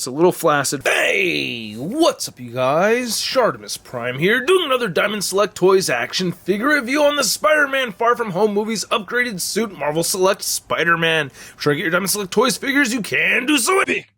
it's a little flaccid. Hey, what's up you guys? ShartimusPrime here, doing another Diamond Select Toys action figure review on the Spider-Man Far From Home movie's upgraded suit, Marvel Select Spider-Man. Try to get your Diamond Select Toys figures, you can do so. Big.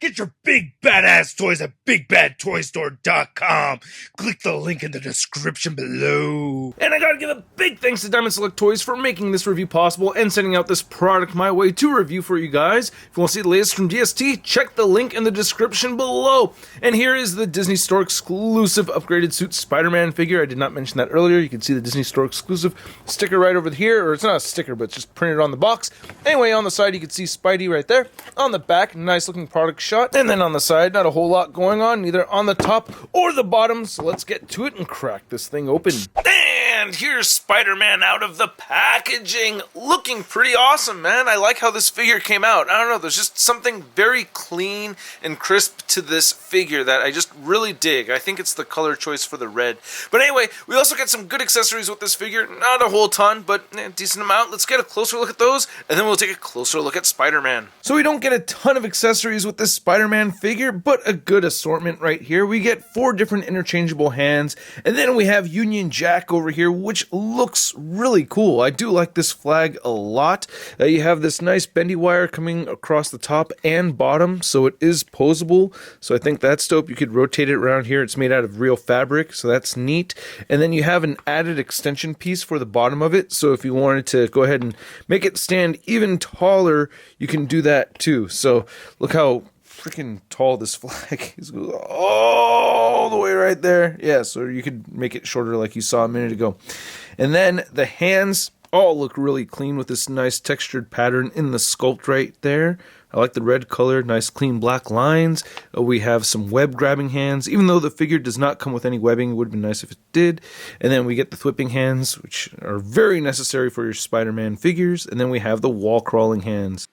Get your big badass toys at BigBadToyStore.com. Click the link in the description below. And I gotta give a big thanks to Diamond Select Toys for making this review possible and sending out this product my way to review for you guys. If you want to see the latest from DST, check the link in the description below. And here is the Disney Store exclusive upgraded suit Spider-Man figure. I did not mention that earlier. You can see the Disney Store exclusive sticker right over here, or it's not a sticker, but it's just printed on the box. Anyway, on the side you can see Spidey right there. On the back, nice looking product shot. And then on the side, not a whole lot going on, neither on the top or the bottom. So let's get to it and crack this thing open. And here's Spider-Man out of the packaging. Looking pretty awesome, man. I like how this figure came out. I don't know, there's just something very clean and crisp to this figure that I just really dig. I think it's the color choice for the red. But anyway, we also get some good accessories with this figure. Not a whole ton, but a decent amount. Let's get a closer look at those, and then we'll take a closer look at Spider-Man. So we don't get a ton of accessories with this Spider-Man figure, but a good assortment right here. We get 4 different interchangeable hands, and then we have Union Jack over here, which looks really cool. I do like this flag a lot. You have this nice bendy wire coming across the top and bottom, so it is posable. So I think that's dope. You could rotate it around here. It's made out of real fabric, so that's neat. And then you have an added extension piece for the bottom of it, so if you wanted to go ahead and make it stand even taller, you can do that too. So look how freaking tall this flag is, all the way right there. Yeah, so you could make it shorter like you saw a minute ago. And then the hands all look really clean with this nice textured pattern in the sculpt right there. I like the red color, nice clean black lines. We have some web grabbing hands, even though the figure does not come with any webbing. It would have been nice if it did. And then we get the thwipping hands, which are very necessary for your Spider-Man figures. And then we have the wall crawling hands.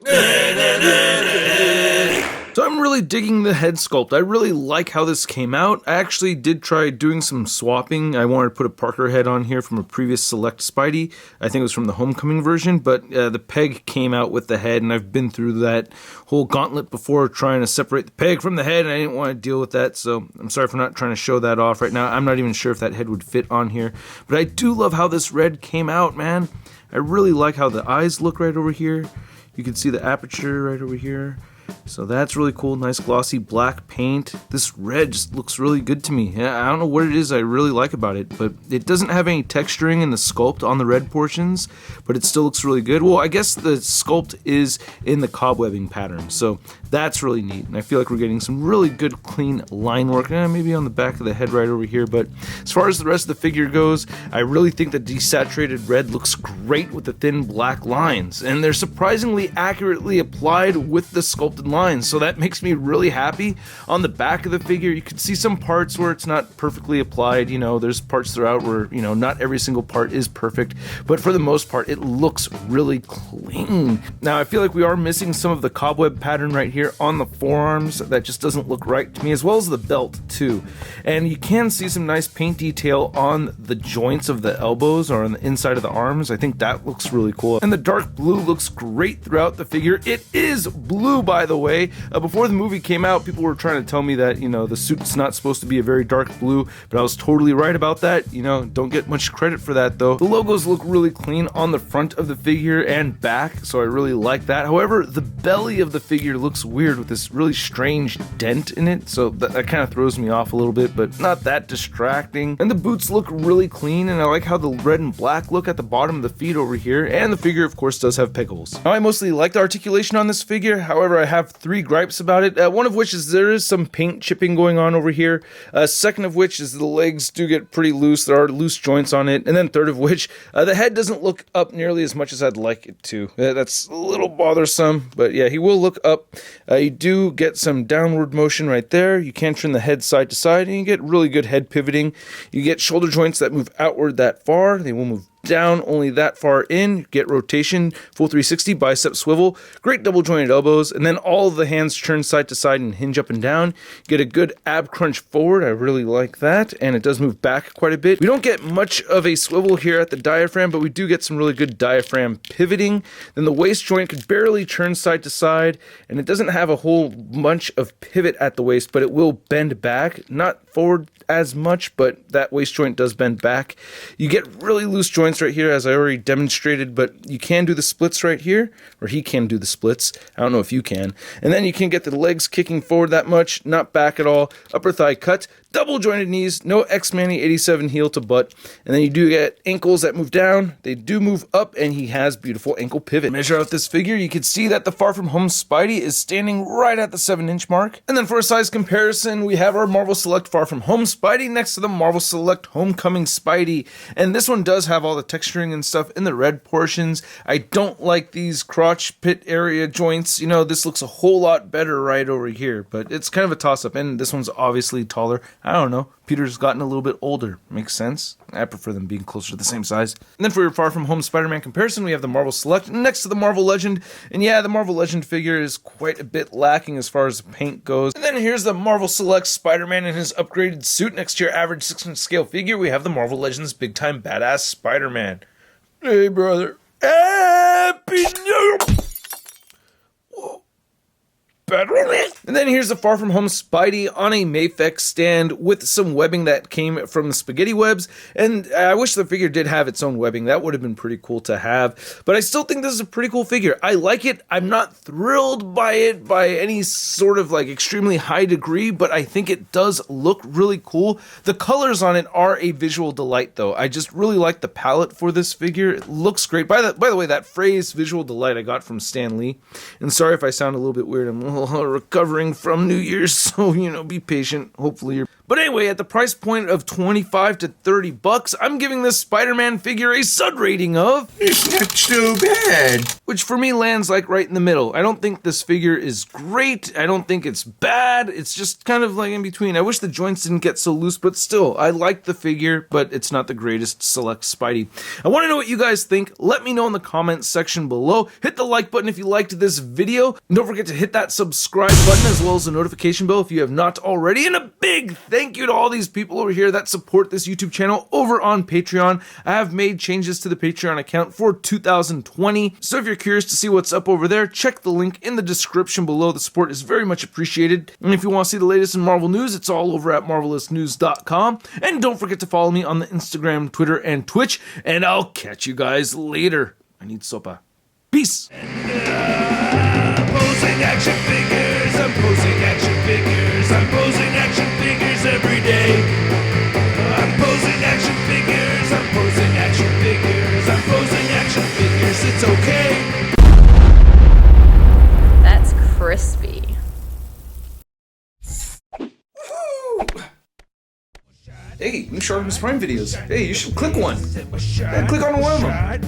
So I'm really digging the head sculpt. I really like how this came out. I actually did try doing some swapping. I wanted to put a Parker head on here from a previous Select Spidey. I think it was from the Homecoming version, but the peg came out with the head, and I've been through that whole gauntlet before trying to separate the peg from the head, and I didn't want to deal with that, so I'm sorry for not trying to show that off right now. I'm not even sure if that head would fit on here, but I do love how this red came out, man. I really like how the eyes look right over here. You can see the aperture right over here. So that's really cool. Nice glossy black paint. This red just looks really good to me. I don't know what it is I really like about it, but it doesn't have any texturing in the sculpt on the red portions, but it still looks really good. Well, I guess the sculpt is in the cobwebbing pattern, so that's really neat. And I feel like we're getting some really good clean line work, maybe on the back of the head right over here. But as far as the rest of the figure goes, I really think the desaturated red looks great with the thin black lines, and they're surprisingly accurately applied with the sculpted lines, so that makes me really happy. On the back of the figure, you can see some parts where it's not perfectly applied. You know, there's parts throughout where, you know, not every single part is perfect, but for the most part, it looks really clean. Now, I feel like we are missing some of the cobweb pattern right here on the forearms. That just doesn't look right to me, as well as the belt too. And you can see some nice paint detail on the joints of the elbows or on the inside of the arms. I think that looks really cool. And the dark blue looks great throughout the figure. It is blue, by the way. Before the movie came out, people were trying to tell me that, you know, the suit's not supposed to be a very dark blue, but I was totally right about that. You know, don't get much credit for that though. The logos look really clean on the front of the figure and back, so I really like that. However, the belly of the figure looks weird with this really strange dent in it, so that kind of throws me off a little bit, but not that distracting. And the boots look really clean, and I like how the red and black look at the bottom of the feet over here, and the figure of course does have peg holes. Now, I mostly like the articulation on this figure. However, I have 3 gripes about it. One of which is there is some paint chipping going on over here. Second of which is the legs do get pretty loose. There are loose joints on it. And then third of which, the head doesn't look up nearly as much as I'd like it to. That's a little bothersome, but yeah, he will look up. You do get some downward motion right there. You can turn the head side to side, and you get really good head pivoting. You get shoulder joints that move outward that far. They will move down only that far in. Get rotation, full 360, bicep swivel, great double jointed elbows, and then all of the hands turn side to side and hinge up and down. Get a good ab crunch forward. I really like that, and it does move back quite a bit. We don't get much of a swivel here at the diaphragm, but we do get some really good diaphragm pivoting. Then the waist joint could barely turn side to side, and it doesn't have a whole bunch of pivot at the waist, but it will bend back, not forward as much, but that waist joint does bend back. You get really loose joints right here, as I already demonstrated, but you can do the splits right here, or he can do the splits. I don't know if you can. And then you can get the legs kicking forward that much, not back at all. Upper thigh cut, double jointed knees, no X-Manny 87 heel to butt. And then you do get ankles that move down, they do move up, and he has beautiful ankle pivot. Measure out this figure, you can see that the Far From Home Spidey is standing right at the 7-inch mark. And then for a size comparison, we have our Marvel Select Far From Home Spidey next to the Marvel Select Homecoming Spidey. And this one does have all the texturing and stuff in the red portions. I don't like these crotch pit area joints. You know, this looks a whole lot better right over here, but it's kind of a toss-up, and this one's obviously taller. I don't know. Peter's gotten a little bit older. Makes sense. I prefer them being closer to the same size. And then for your Far From Home Spider-Man comparison, we have the Marvel Select next to the Marvel Legend. And yeah, the Marvel Legend figure is quite a bit lacking as far as the paint goes. And then here's the Marvel Select Spider-Man in his upgraded suit. Next to your average 6-inch scale figure, we have the Marvel Legends Big Time Badass Spider-Man. Hey, brother. Happy New Year! And then here's the Far From Home Spidey on a Mafex stand with some webbing that came from the spaghetti webs. And I wish the figure did have its own webbing. That would have been pretty cool to have. But I still think this is a pretty cool figure. I like it. I'm not thrilled by it by any sort of like extremely high degree, but I think it does look really cool. The colors on it are a visual delight though. I just really like the palette for this figure. It looks great. By the way, that phrase visual delight I got from Stan Lee. And sorry if I sound a little bit weird. I'm recovering from New Year's, so be patient. Hopefully you're... But anyway, at the price point of $25 to $30, I'm giving this Spider-Man figure a sud rating of... It's not too bad. Which for me lands like right in the middle. I don't think this figure is great. I don't think it's bad. It's just kind of like in between. I wish the joints didn't get so loose, but still, I like the figure, but it's not the greatest Select Spidey. I want to know what you guys think. Let me know in the comments section below. Hit the like button if you liked this video. And don't forget to hit that subscribe button as well as the notification bell if you have not already. And a big thank you to all these people over here that support this YouTube channel over on Patreon. I have made changes to the Patreon account for 2020. So if you're curious to see what's up over there, check the link in the description below. The support is very much appreciated. And if you want to see the latest in Marvel news, it's all over at marvelousnews.com. And don't forget to follow me on the Instagram, Twitter, and Twitch. And I'll catch you guys later. I need sopa. Peace. Posing action figures, I'm posing action figures, I'm posing action figures every day. I'm posing action figures, I'm posing action figures, I'm posing action figures, it's okay. That's crispy. Hey, new ShartimusPrime videos. Hey, you should click one. Yeah, click on one of them.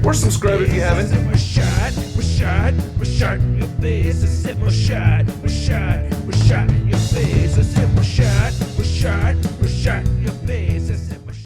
Or subscribe if you haven't. Your face, I said, we're shot in your face.